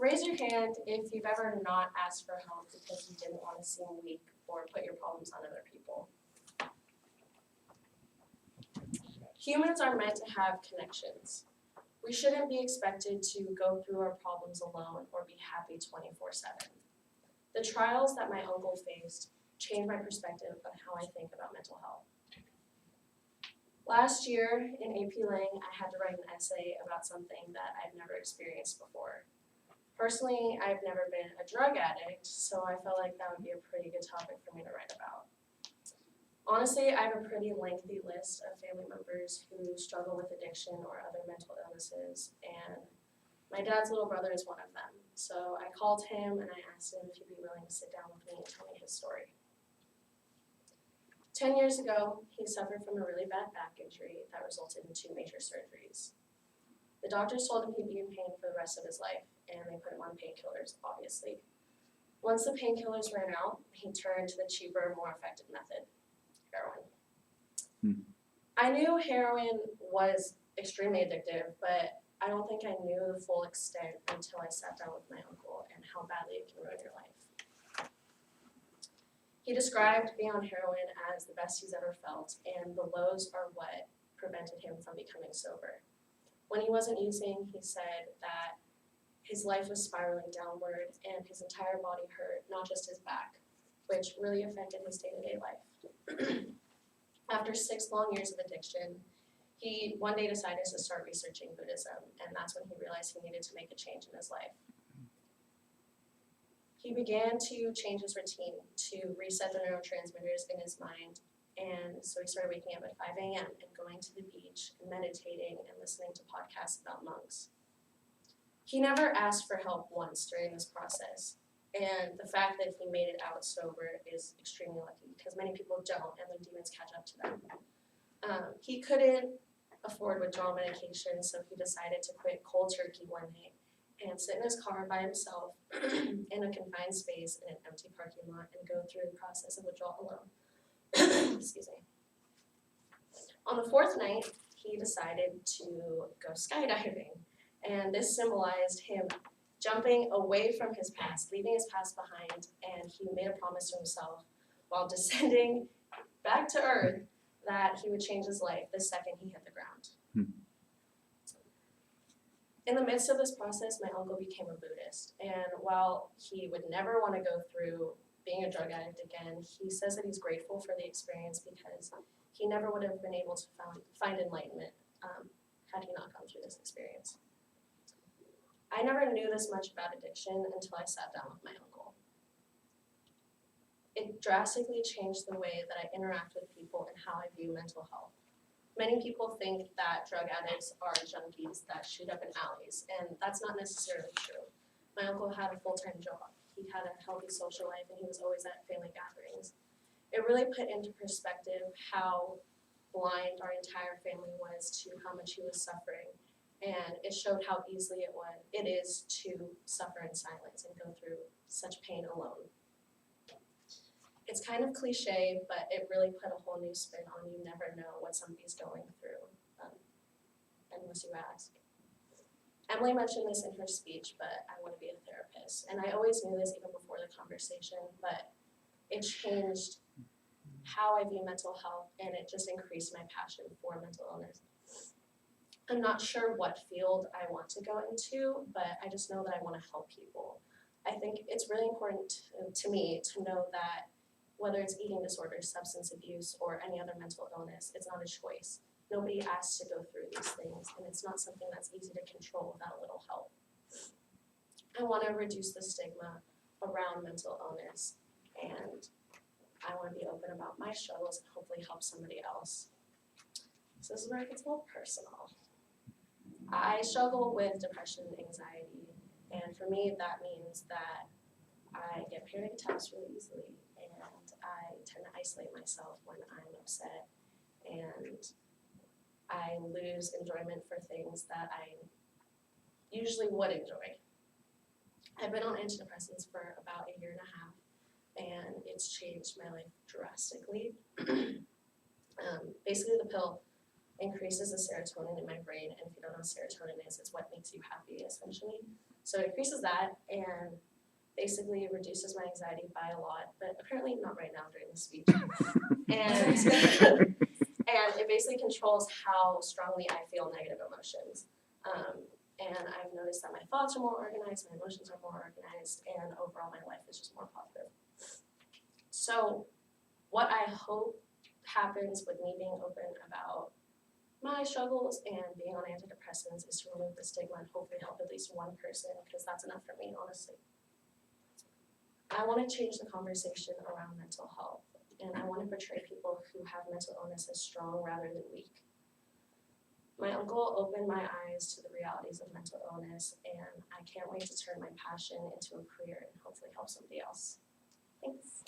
Raise your hand if you've ever not asked for help because you didn't want to seem weak or put your problems on other people. Humans are meant to have connections. We shouldn't be expected to go through our problems alone or be happy 24/7. The trials that my uncle faced changed my perspective on how I think about mental health. Last year in AP Lang, I had to write an essay about something that I've never experienced before. Personally, I've never been a drug addict, so I felt like that would be a pretty good topic for me to write about. Honestly, I have a pretty lengthy list of family members who struggle with addiction or other mental illnesses, and my dad's little brother is one of them. So I called him and I asked him if he'd be willing to sit down with me and tell me his story. 10 years ago, he suffered from a really bad back injury that resulted in 2 major surgeries. The doctors told him he'd be in pain for the rest of his life, and they put him on painkillers, obviously. Once the painkillers ran out, he turned to the cheaper, more effective method, heroin. I knew heroin was extremely addictive, but I don't think I knew the full extent until I sat down with my uncle and how badly it can ruin your life. He described being on heroin as the best he's ever felt, and the lows are what prevented him from becoming sober. When he wasn't using, he said that his life was spiraling downward and his entire body hurt, not just his back, which really affected his day-to-day life. After 6 long years of addiction, he one day decided to start researching Buddhism, and that's when he realized he needed to make a change in his life. He began to change his routine to reset the neurotransmitters in his mind, and so he started waking up at 5 a.m. and going to the beach and meditating and listening to podcasts about monks. He never asked for help once during this process, and the fact that he made it out sober is extremely lucky because many people don't and their demons catch up to them. He couldn't afford withdrawal medication, so he decided to quit cold turkey one night and sit in his car by himself in a confined space in an empty parking lot and go through the process of withdrawal alone. Excuse me. On the 4th night, he decided to go skydiving, and this symbolized him jumping away from his past, leaving his past behind, and he made a promise to himself while descending back to Earth that he would change his life the second he hit the ground. In the midst of this process, my uncle became a Buddhist, and while he would never want to go through being a drug addict again, he says that he's grateful for the experience because he never would have been able to find enlightenment had he not gone through this experience. I never knew this much about addiction until I sat down with my uncle. It drastically changed the way that I interact with people and how I view mental health. Many people think that drug addicts are junkies that shoot up in alleys, and that's not necessarily true. My uncle had a full-time job. He had a healthy social life, and he was always at family gatherings. It really put into perspective how blind our entire family was to how much he was suffering, and it showed how easily it is to suffer in silence and go through such pain alone. It's kind of cliche, but it really put a whole new spin on you never know what somebody's going through unless you ask. Emily mentioned this in her speech, but I want to be a therapist. And I always knew this even before the conversation, but it changed how I view mental health, and it just increased my passion for mental illness. I'm not sure what field I want to go into, but I just know that I want to help people. I think it's really important to me to know that whether it's eating disorders, substance abuse, or any other mental illness, it's not a choice. Nobody asks to go through these things, and it's not something that's easy to control without a little help. I want to reduce the stigma around mental illness, and I want to be open about my struggles and hopefully help somebody else. So this is where it gets a little personal. I struggle with depression and anxiety, and for me that means that I get panic attacks really easily, and I tend to isolate myself when I'm upset, and I lose enjoyment for things that I usually would enjoy. I've been on antidepressants for about 1.5 years, and it's changed my life drastically. Basically, the pill increases the serotonin in my brain, and if you don't know what serotonin is, it's what makes you happy, essentially. So it increases that and basically reduces my anxiety by a lot, but apparently not right now during the speech. And and it basically controls how strongly I feel negative emotions. And I've noticed that my thoughts are more organized, my emotions are more organized, and overall my life is just more positive. So what I hope happens with me being open about my struggles and being on antidepressants is to remove the stigma and hopefully help at least one person, because that's enough for me, honestly. I want to change the conversation around mental health, and I want to portray people who have mental illness as strong rather than weak. My uncle opened my eyes to the realities of mental illness, and I can't wait to turn my passion into a career and hopefully help somebody else. Thanks.